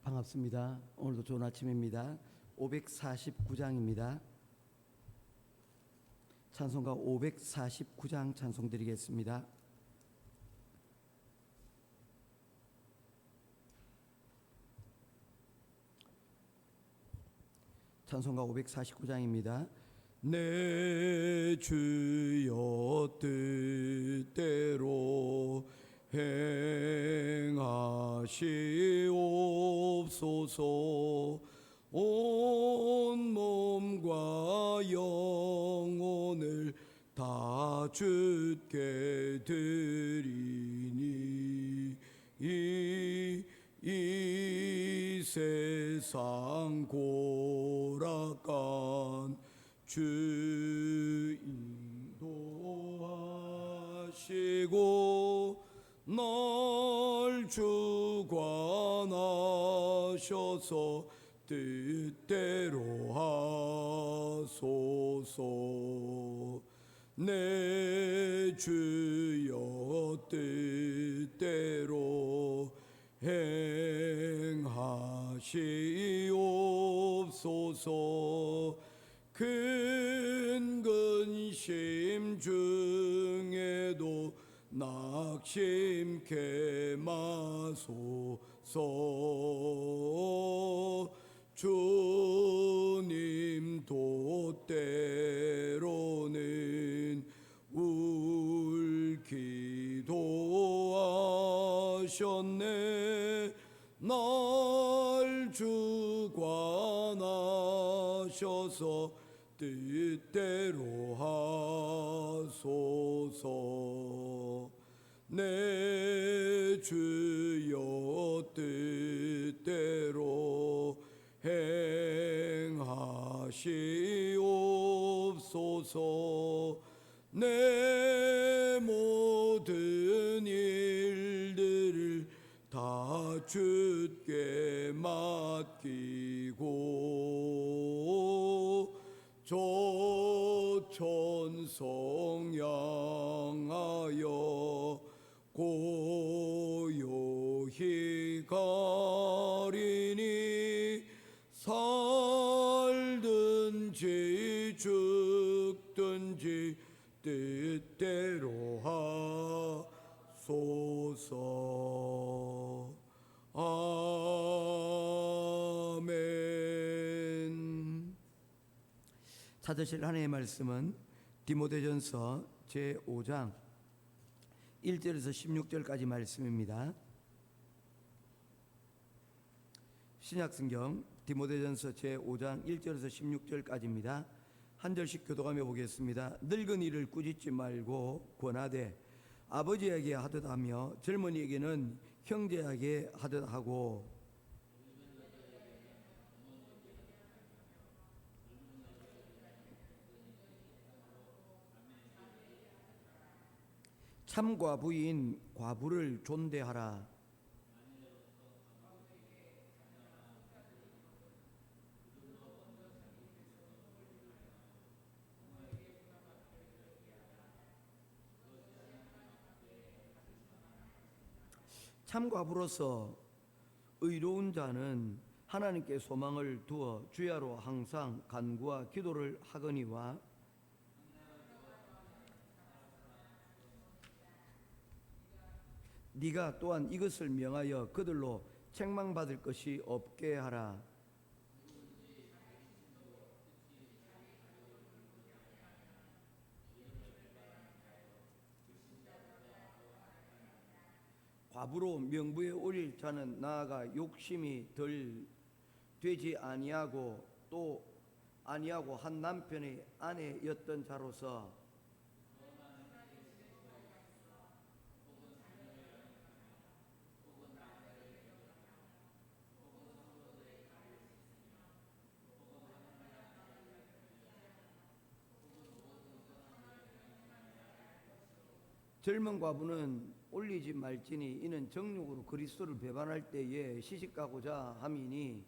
반갑습니다. 오늘도 좋은 아침입니다. 549장입니다. 찬송가 549장 찬송 드리겠습니다. 찬송가 549장입니다. 내 주여 뜻대로 행하시옵소서. 온 몸과 영혼을 다 주께 드리니 이 세상 고락간 주 인도하시고 날 주관하셔서 뜻대로 하소서. 내 주여 뜻대로 행하시옵소서. 큰 근심 중에도 낙심케 마소서. 주님 도때로는 울기도하셨네. 날 주관하셔서 뜻대로 하소서. 내 주여 뜻대로 행하시옵소서. 내 모든 일들을 다 주께 맡기고 저 천성 향하여 고요히 가리니 살든지 죽든지 뜻대로 하소서. 아멘. 찾으실 하나님의 말씀은 디모데전서 제5장 1절에서 16절까지 말씀입니다. 신약성경 디모데전서 제5장 1절에서 16절까지입니다. 한 절씩 교독하며 보겠습니다. 늙은이를 꾸짖지 말고 권하되 아버지에게 하듯 하며 젊은이에게는 형제에게 하듯 하고 참과부인 과부를 존대하라. 참과부로서 의로운 자는 하나님께 소망을 두어 주야로 항상 간구와 기도를 하거니와 네가 또한 이것을 명하여 그들로 책망받을 것이 없게 하라. 과부로 명부에 올릴 자는 나아가 욕심이 덜 되지 아니하고 또 아니하고 한 남편의 아내였던 자로서 젊은 과부는 올리지 말지니 이는 정욕으로 그리스도를 배반할 때에 시집가고자 함이니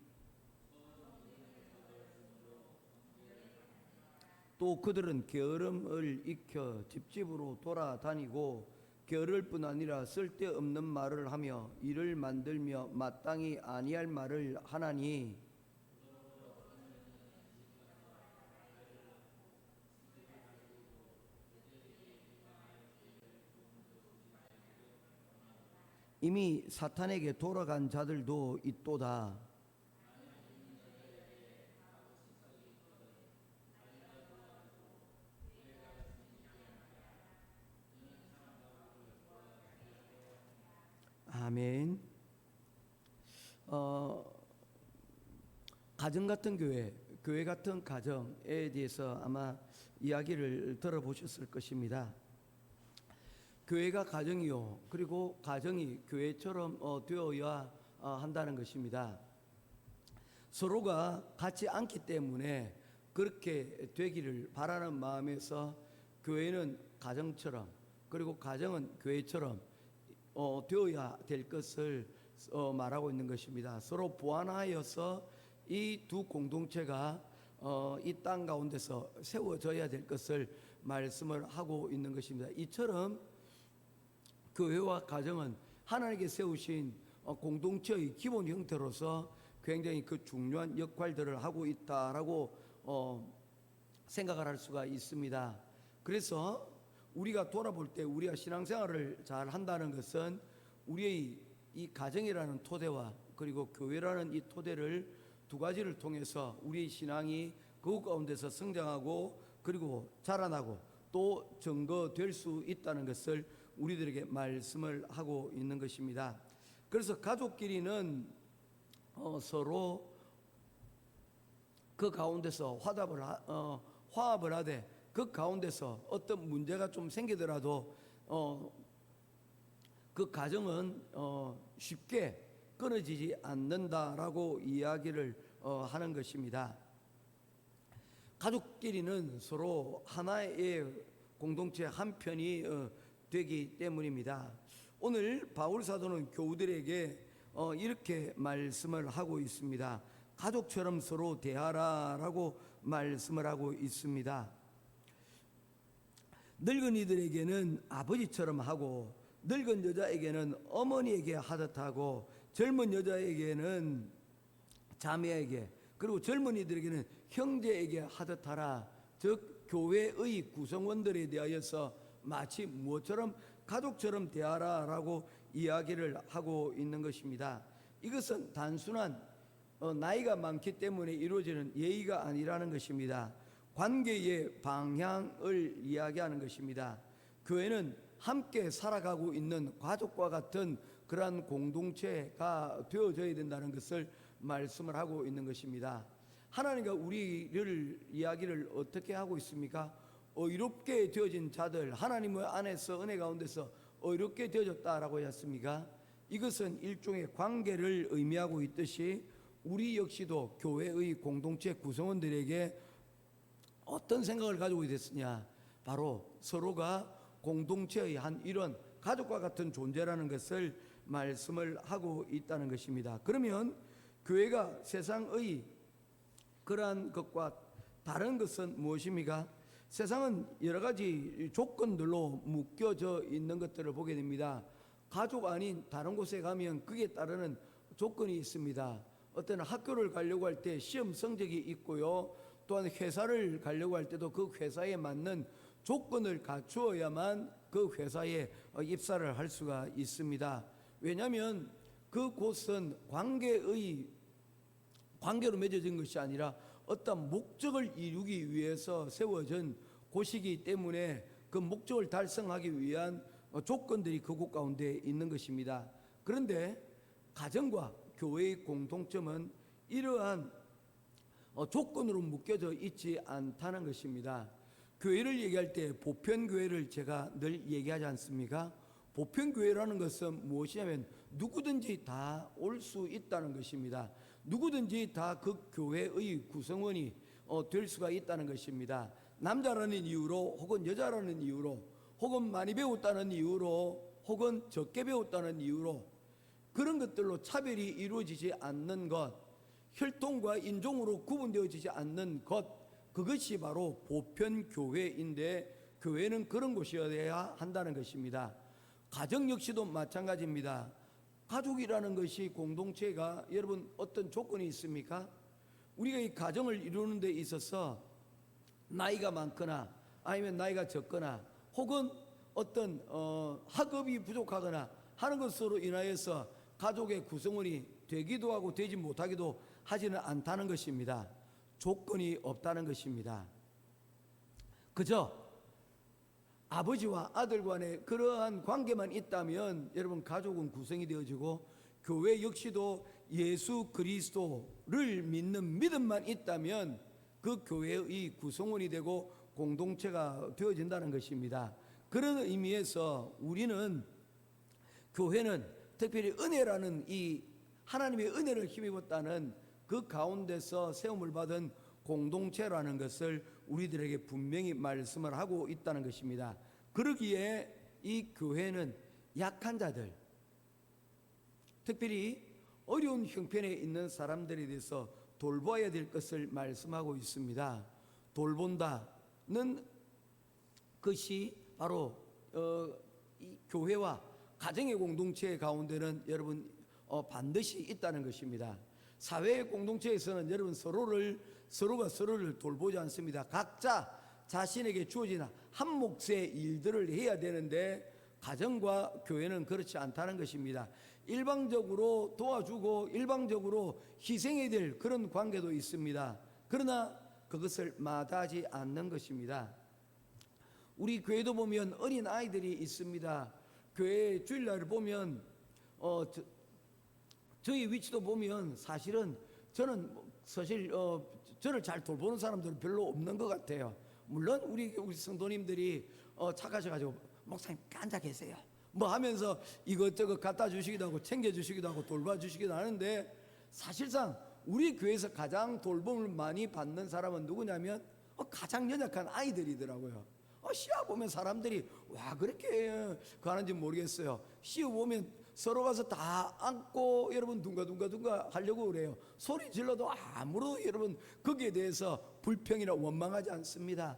또 그들은 게으름을 익혀 집집으로 돌아다니고 게으를 뿐 아니라 쓸데없는 말을 하며 이를 만들며 마땅히 아니할 말을 하나니 이미 사탄에게 돌아간 자들도 있도다. 아멘. 가정 같은 교회, 교회 같은 가정에 대해서 아마 이야기를 들어보셨을 것입니다. 교회가 가정이요, 그리고 가정이 교회처럼 되어야 한다는 것입니다. 서로가 같지 않기 때문에 그렇게 되기를 바라는 마음에서 교회는 가정처럼, 그리고 가정은 교회처럼 되어야 될 것을 말하고 있는 것입니다. 서로 보완하여서 이 두 공동체가 이 땅 가운데서 세워져야 될 것을 말씀을 하고 있는 것입니다. 이처럼 교회와 가정은 하나님께 세우신 공동체의 기본 형태로서 굉장히 그 중요한 역할들을 하고 있다라고 생각을 할 수가 있습니다. 그래서 우리가 돌아볼 때 우리가 신앙생활을 잘 한다는 것은 우리의 이 가정이라는 토대와 그리고 교회라는 이 토대를 두 가지를 통해서 우리의 신앙이 그 가운데서 성장하고 그리고 자라나고 또 증거될 수 있다는 것을 우리들에게 말씀을 하고 있는 것입니다. 그래서 가족끼리는 서로 그 가운데서 화합을 하되 그 가운데서 어떤 문제가 좀 생기더라도 그 가정은 쉽게 끊어지지 않는다라고 이야기를 하는 것입니다. 가족끼리는 서로 하나의 공동체 한 편이 되기 때문입니다. 오늘 바울 사도는 교우들에게 이렇게 말씀을 하고 있습니다. 가족처럼 서로 대하라라고 말씀을 하고 있습니다. 늙은이들에게는 아버지처럼 하고 늙은 여자에게는 어머니에게 하듯 하고 젊은 여자에게는 자매에게 그리고 젊은이들에게는 형제에게 하듯 하라. 즉 교회의 구성원들에 대하여서 마치 무엇처럼 가족처럼 대하라라고 이야기를 하고 있는 것입니다. 이것은 단순한 나이가 많기 때문에 이루어지는 예의가 아니라는 것입니다. 관계의 방향을 이야기하는 것입니다. 교회는 함께 살아가고 있는 가족과 같은 그러한 공동체가 되어져야 된다는 것을 말씀을 하고 있는 것입니다. 하나님과 우리를 이야기를 어떻게 하고 있습니까? 의롭게 되어진 자들, 하나님의 안에서 은혜 가운데서 의롭게 되어졌다라고 했습니까? 이것은 일종의 관계를 의미하고 있듯이 우리 역시도 교회의 공동체 구성원들에게 어떤 생각을 가지고 됐느냐? 바로 서로가 공동체의 한 일원, 가족과 같은 존재라는 것을 말씀을 하고 있다는 것입니다. 그러면 교회가 세상의 그러한 것과 다른 것은 무엇입니까? 세상은 여러 가지 조건들로 묶여져 있는 것들을 보게 됩니다. 가족 아닌 다른 곳에 가면 그에 따르는 조건이 있습니다. 어떤 학교를 가려고 할 때 시험 성적이 있고요. 또한 회사를 가려고 할 때도 그 회사에 맞는 조건을 갖추어야만 그 회사에 입사를 할 수가 있습니다. 왜냐하면 그곳은 관계로 맺어진 것이 아니라 어떤 목적을 이루기 위해서 세워진 곳이기 때문에 그 목적을 달성하기 위한 조건들이 그곳 가운데 있는 것입니다. 그런데 가정과 교회의 공통점은 이러한 조건으로 묶여져 있지 않다는 것입니다. 교회를 얘기할 때 보편교회를 제가 늘 얘기하지 않습니까? 보편교회라는 것은 무엇이냐면 누구든지 다 올 수 있다는 것입니다. 누구든지 다 그 교회의 구성원이 될 수가 있다는 것입니다. 남자라는 이유로 혹은 여자라는 이유로 혹은 많이 배웠다는 이유로 혹은 적게 배웠다는 이유로 그런 것들로 차별이 이루어지지 않는 것, 혈통과 인종으로 구분되어지지 않는 것, 그것이 바로 보편교회인데 교회는 그런 곳이어야 한다는 것입니다. 가정 역시도 마찬가지입니다. 가족이라는 것이 공동체가 여러분 어떤 조건이 있습니까? 우리가 이 가정을 이루는 데 있어서 나이가 많거나 아니면 나이가 적거나 혹은 어떤 학업이 부족하거나 하는 것으로 인하여서 가족의 구성원이 되기도 하고 되지 못하기도 하지는 않다는 것입니다. 조건이 없다는 것입니다. 그저 아버지와 아들 간의 그러한 관계만 있다면 여러분 가족은 구성이 되어지고 교회 역시도 예수 그리스도를 믿는 믿음만 있다면 그 교회의 구성원이 되고 공동체가 되어진다는 것입니다. 그런 의미에서 우리는 교회는 특별히 은혜라는 이 하나님의 은혜를 힘입었다는 그 가운데서 세움을 받은 공동체라는 것을 우리들에게 분명히 말씀을 하고 있다는 것입니다. 그러기에 이 교회는 약한 자들, 특별히 어려운 형편에 있는 사람들에 대해서 돌봐야 될 것을 말씀하고 있습니다. 돌본다는 것이 바로 이 교회와 가정의 공동체 가운데는 여러분 반드시 있다는 것입니다. 사회의 공동체에서는 여러분 서로가 서로를 돌보지 않습니다. 각자 자신에게 주어진 한 몫의 일들을 해야 되는데 가정과 교회는 그렇지 않다는 것입니다. 일방적으로 도와주고 일방적으로 희생해야 될 그런 관계도 있습니다. 그러나 그것을 마다하지 않는 것입니다. 우리 교회도 보면 어린 아이들이 있습니다. 교회 주일날을 보면 저희 위치도 보면 사실은 저는 사실 저를 잘 돌보는 사람들은 별로 없는 것 같아요. 물론 우리 성도님들이 착하셔가지고 목사님 앉아 계세요 뭐 하면서 이것저것 갖다 주시기도 하고 챙겨주시기도 하고 돌봐주시기도 하는데 사실상 우리 교회에서 가장 돌봄을 많이 받는 사람은 누구냐면 가장 연약한 아이들이더라고요. 시험 보면 사람들이 와 그렇게 가는지 모르겠어요. 시험 보면 서로 가서 다 안고 여러분 둥가둥가 하려고 그래요. 소리 질러도 아무도 여러분 거기에 대해서 불평이나 원망하지 않습니다.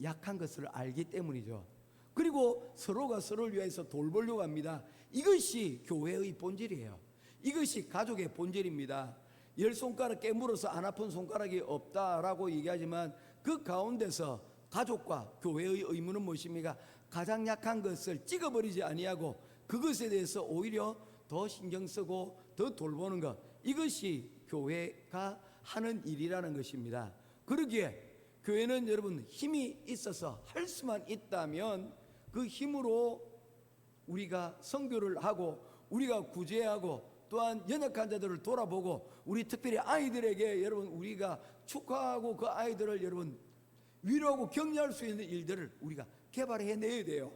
약한 것을 알기 때문이죠. 그리고 서로가 서로를 위해서 돌보려고 합니다. 이것이 교회의 본질이에요. 이것이 가족의 본질입니다. 10손가락 깨물어서 안 아픈 손가락이 없다라고 얘기하지만 그 가운데서 가족과 교회의 의무는 무엇입니까? 가장 약한 것을 찍어버리지 아니하고 그것에 대해서 오히려 더 신경 쓰고 더 돌보는 것, 이것이 교회가 하는 일이라는 것입니다. 그러기에 교회는 여러분 힘이 있어서 할 수만 있다면 그 힘으로 우리가 선교를 하고 우리가 구제하고 또한 연약한 자들을 돌아보고 우리 특별히 아이들에게 여러분 우리가 축하하고 그 아이들을 여러분 위로하고 격려할 수 있는 일들을 우리가 개발해내야 돼요.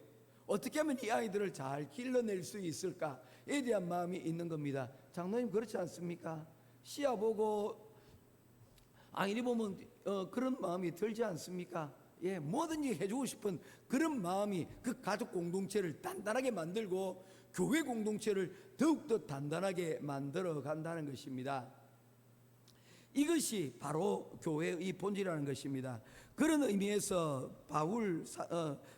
어떻게 하면 이 아이들을 잘 길러낼 수 있을까에 대한 마음이 있는 겁니다. 장로님 그렇지 않습니까? 시야 보고 아이리 보면 그런 마음이 들지 않습니까? 예, 뭐든지 해주고 싶은 그런 마음이 그 가족 공동체를 단단하게 만들고 교회 공동체를 더욱더 단단하게 만들어 간다는 것입니다. 이것이 바로 교회의 본질이라는 것입니다. 그런 의미에서 바울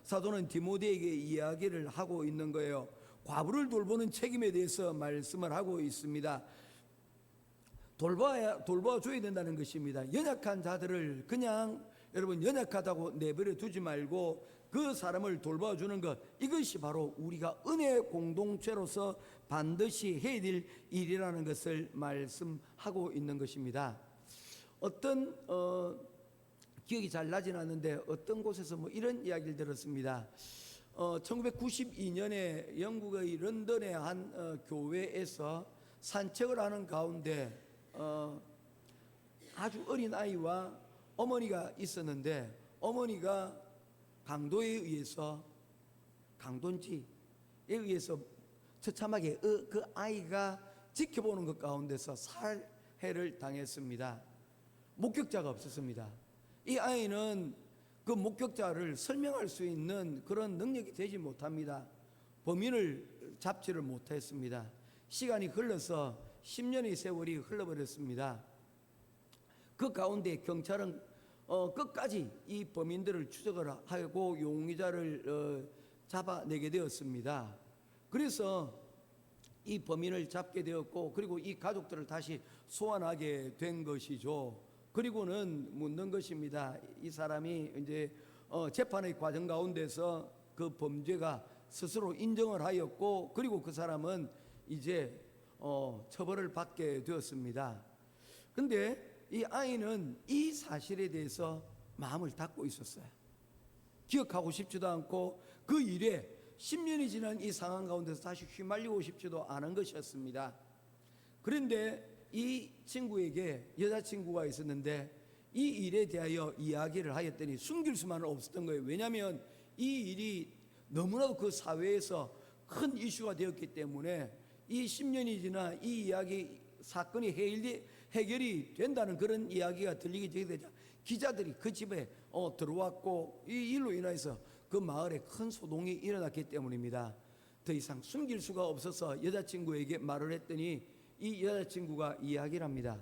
사도는 디모데에게 이야기를 하고 있는 거예요. 과부를 돌보는 책임에 대해서 말씀을 하고 있습니다. 돌봐줘야 된다는 것입니다. 연약한 자들을 그냥 여러분 연약하다고 내버려 두지 말고 그 사람을 돌봐주는 것, 이것이 바로 우리가 은혜 공동체로서 반드시 해야 될 일이라는 것을 말씀하고 있는 것입니다. 어떤 기억이 잘 나진 않는데 어떤 곳에서 뭐 이런 이야기를 들었습니다. 1992년에 영국의 런던의 한 교회에서 산책을 하는 가운데 아주 어린 아이와 어머니가 있었는데 어머니가 강도에 의해서 강도인지에 의해서 처참하게 그 아이가 지켜보는 것 가운데서 살해를 당했습니다. 목격자가 없었습니다. 이 아이는 그 목격자를 설명할 수 있는 그런 능력이 되지 못합니다. 범인을 잡지를 못했습니다. 시간이 흘러서 10년의 세월이 흘러버렸습니다. 그 가운데 경찰은 끝까지 이 범인들을 추적을 하고 용의자를 잡아내게 되었습니다. 그래서 이 범인을 잡게 되었고, 그리고 이 가족들을 다시 소환하게 된 것이죠. 그리고는 묻는 것입니다. 이 사람이 이제 재판의 과정 가운데서 그 범죄가 스스로 인정을 하였고, 그리고 그 사람은 이제 처벌을 받게 되었습니다. 근데 이 아이는 이 사실에 대해서 마음을 닫고 있었어요. 기억하고 싶지도 않고 그 일에 10년이 지난 이 상황 가운데서 다시 휘말리고 싶지도 않은 것이었습니다. 그런데 이 친구에게 여자친구가 있었는데 이 일에 대하여 이야기를 하였더니 숨길 수만은 없었던 거예요. 왜냐하면 이 일이 너무나도 그 사회에서 큰 이슈가 되었기 때문에 이 10년이 지나 이 이야기 사건이 해결이 된다는 그런 이야기가 들리기 전에 기자들이 그 집에 들어왔고, 이 일로 인해서 그 마을에 큰 소동이 일어났기 때문입니다. 더 이상 숨길 수가 없어서 여자친구에게 말을 했더니 이 여자친구가 이야기를 합니다.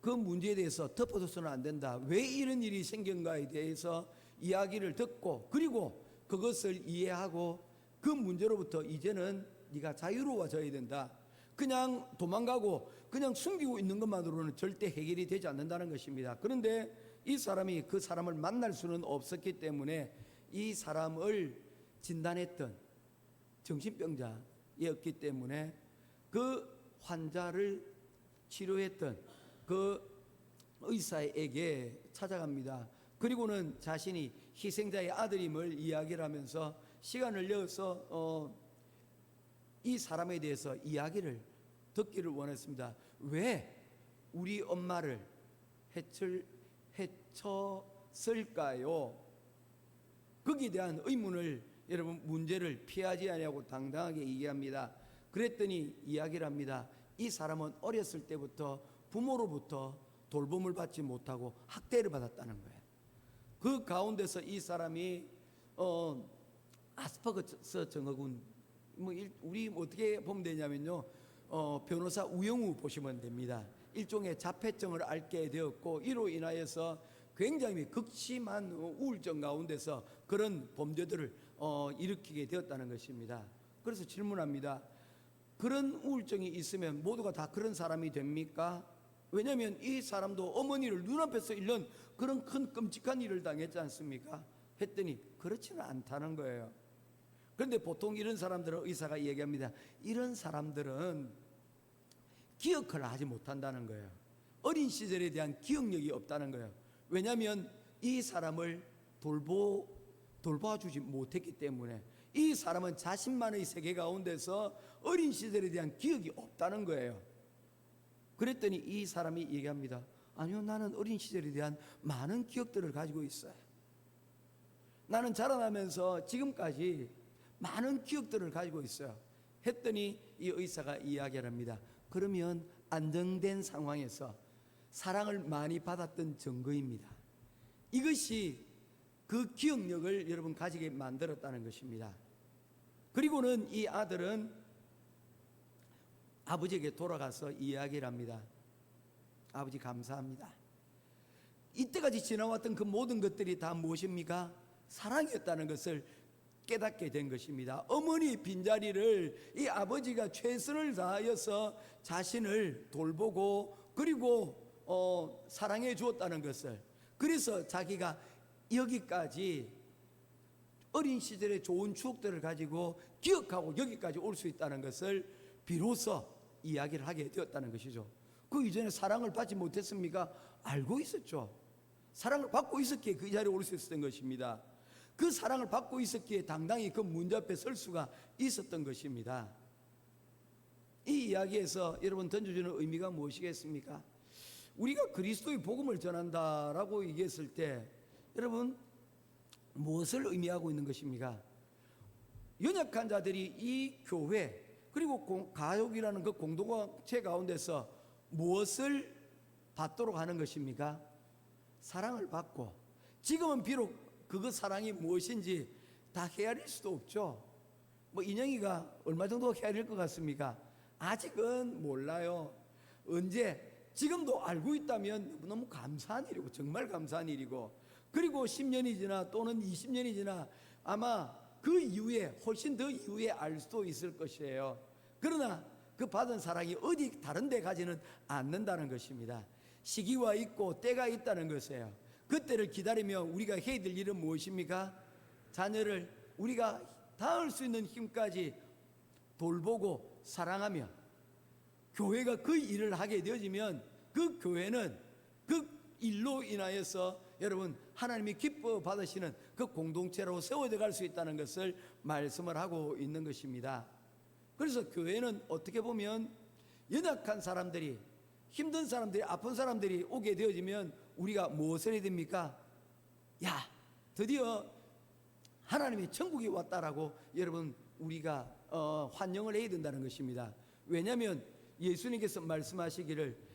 그 문제에 대해서 덮어둬서는 안 된다. 왜 이런 일이 생긴가에 대해서 이야기를 듣고, 그리고 그것을 이해하고 그 문제로부터 이제는 네가 자유로워져야 된다. 그냥 도망가고 그냥 숨기고 있는 것만으로는 절대 해결이 되지 않는다는 것입니다. 그런데 이 사람이 그 사람을 만날 수는 없었기 때문에 이 사람을 진단했던 정신병자였기 때문에 그 환자를 치료했던 그 의사에게 찾아갑니다. 그리고는 자신이 희생자의 아들임을 이야기를 하면서 시간을 내어서 이 사람에 대해서 이야기를 듣기를 원했습니다. 왜 우리 엄마를 해쳤을까요? 거기에 대한 의문을, 여러분, 문제를 피하지 않냐고 당당하게 얘기합니다. 그랬더니 이야기를 합니다. 이 사람은 어렸을 때부터 부모로부터 돌봄을 받지 못하고 학대를 받았다는 거예요. 그 가운데서 이 사람이 아스퍼거스 증후군, 우리 어떻게 보면 되냐면요, 변호사 우영우 보시면 됩니다. 일종의 자폐증을 앓게 되었고, 이로 인하여서 굉장히 극심한 우울증 가운데서 그런 범죄들을 일으키게 되었다는 것입니다. 그래서 질문합니다. 그런 우울증이 있으면 모두가 다 그런 사람이 됩니까? 왜냐하면 이 사람도 어머니를 눈앞에서 잃는 그런 큰 끔찍한 일을 당했지 않습니까? 했더니 그렇지는 않다는 거예요. 그런데 보통 이런 사람들은 의사가 얘기합니다. 이런 사람들은 기억을 하지 못한다는 거예요. 어린 시절에 대한 기억력이 없다는 거예요. 왜냐하면 이 사람을 돌봐주지 못했기 때문에 이 사람은 자신만의 세계 가운데서 어린 시절에 대한 기억이 없다는 거예요. 그랬더니 이 사람이 얘기합니다. 아니요, 나는 어린 시절에 대한 많은 기억들을 가지고 있어요. 나는 자라나면서 지금까지 많은 기억들을 가지고 있어요. 했더니 이 의사가 이야기를 합니다. 그러면 안정된 상황에서 사랑을 많이 받았던 증거입니다. 이것이 그 기억력을 여러분 가지게 만들었다는 것입니다. 그리고는 이 아들은 아버지에게 돌아가서 이야기를 합니다. 아버지 감사합니다. 이때까지 지나왔던 그 모든 것들이 다 무엇입니까? 사랑이었다는 것을 깨닫게 된 것입니다. 어머니의 빈자리를 이 아버지가 최선을 다하여서 자신을 돌보고 그리고 사랑해 주었다는 것을, 그래서 자기가 여기까지 어린 시절의 좋은 추억들을 가지고 기억하고 여기까지 올 수 있다는 것을 비로소 이야기를 하게 되었다는 것이죠. 그 이전에 사랑을 받지 못했습니까? 알고 있었죠. 사랑을 받고 있었기에 그 자리에 올 수 있었던 것입니다. 그 사랑을 받고 있었기에 당당히 그 문제 앞에 설 수가 있었던 것입니다. 이 이야기에서 여러분 던져주는 의미가 무엇이겠습니까? 우리가 그리스도의 복음을 전한다라고 얘기했을 때 여러분 무엇을 의미하고 있는 것입니까? 연약한 자들이 이 교회 그리고 가족이라는 그 공동체 가운데서 무엇을 받도록 하는 것입니까? 사랑을 받고, 지금은 비록 그 사랑이 무엇인지 다 헤아릴 수도 없죠. 인영이가 얼마 정도 헤아릴 것 같습니까? 아직은 몰라요. 언제, 지금도 알고 있다면 너무 감사한 일이고, 정말 감사한 일이고, 그리고 10년이 지나 또는 20년이 지나 아마 그 이후에 훨씬 더 이후에 알 수도 있을 것이에요. 그러나 그 받은 사랑이 어디 다른 데 가지는 않는다는 것입니다. 시기와 있고 때가 있다는 것이에요. 그때를 기다리며 우리가 해야 될 일은 무엇입니까? 자녀를 우리가 닿을 수 있는 힘까지 돌보고 사랑하며 교회가 그 일을 하게 되어지면 그 교회는 그 일로 인하여서 여러분 하나님이 기뻐 받으시는 그 공동체로 세워져 갈 수 있다는 것을 말씀을 하고 있는 것입니다. 그래서 교회는 어떻게 보면 연약한 사람들이, 힘든 사람들이, 아픈 사람들이 오게 되어지면 우리가 무엇을 해야 됩니까? 야, 드디어 하나님의 천국이 왔다라고 여러분 우리가 환영을 해야 된다는 것입니다. 왜냐하면 예수님께서 말씀하시기를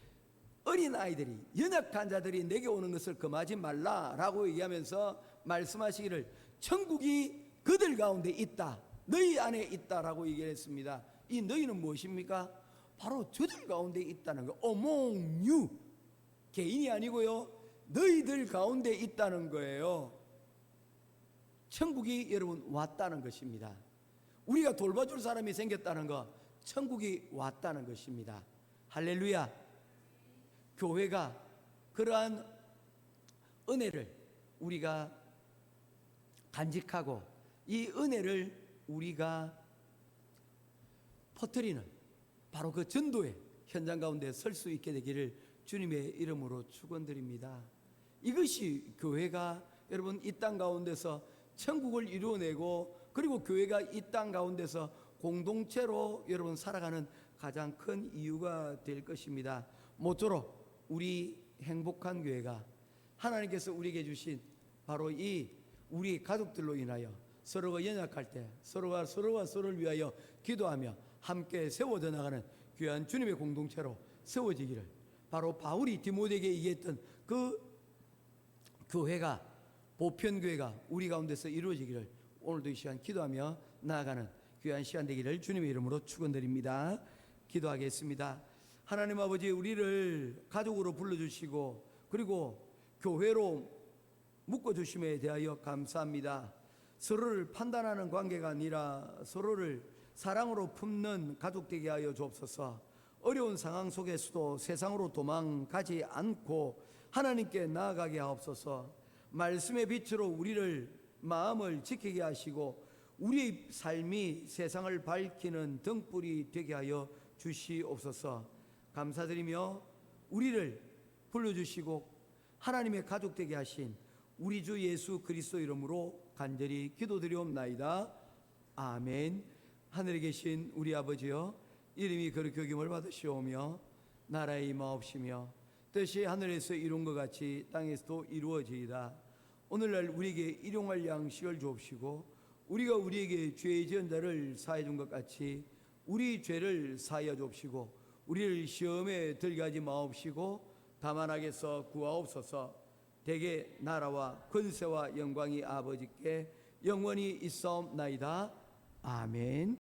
어린아이들이, 연약한 자들이 내게 오는 것을 금하지 말라라고 얘기하면서 말씀하시기를 천국이 그들 가운데 있다, 너희 안에 있다라고 얘기했습니다. 이 너희는 무엇입니까? 바로 저들 가운데 있다는 거. Among you, 개인이 아니고요, 너희들 가운데 있다는 거예요. 천국이 여러분 왔다는 것입니다. 우리가 돌봐줄 사람이 생겼다는 거, 천국이 왔다는 것입니다. 할렐루야. 교회가 그러한 은혜를 우리가 간직하고 이 은혜를 우리가 퍼뜨리는 바로 그 전도의 현장 가운데 설 수 있게 되기를 주님의 이름으로 축원드립니다. 이것이 교회가 여러분 이 땅 가운데서 천국을 이루어내고, 그리고 교회가 이 땅 가운데서 공동체로 여러분 살아가는 가장 큰 이유가 될 것입니다. 모쪼록 우리 행복한 교회가 하나님께서 우리에게 주신 바로 이 우리 가족들로 인하여 서로가 연약할 때 서로가 서로를 위하여 기도하며 함께 세워져 나가는 귀한 주님의 공동체로 세워지기를, 바로 바울이 디모데에게 얘기했던 그 교회가, 보편교회가 우리 가운데서 이루어지기를 오늘도 이 시간 기도하며 나아가는 귀한 시간 되기를 주님의 이름으로 축원드립니다. 기도하겠습니다. 하나님 아버지, 우리를 가족으로 불러주시고 그리고 교회로 묶어주심에 대하여 감사합니다. 서로를 판단하는 관계가 아니라 서로를 사랑으로 품는 가족 되게 하여 주옵소서. 어려운 상황 속에서도 세상으로 도망가지 않고 하나님께 나아가게 하옵소서. 말씀의 빛으로 우리를 마음을 지키게 하시고 우리의 삶이 세상을 밝히는 등불이 되게 하여 주시옵소서. 감사드리며 우리를 불러주시고 하나님의 가족 되게 하신 우리 주 예수 그리스도 이름으로 간절히 기도드리옵나이다. 아멘. 하늘에 계신 우리 아버지여, 이름이 거룩히 여김을 받으시오며 나라의 임하옵시며 뜻이 하늘에서 이룬 것 같이 땅에서도 이루어지이다. 오늘날 우리에게 일용할 양식을 주옵시고 우리가 우리에게 죄 지은 자를 사해 준 것 같이 우리 죄를 사하여 주옵시고 우리를 시험에 들게 하지 마옵시고 다만 악에서 구하옵소서. 대개 나라와 권세와 영광이 아버지께 영원히 있사옵나이다. 아멘.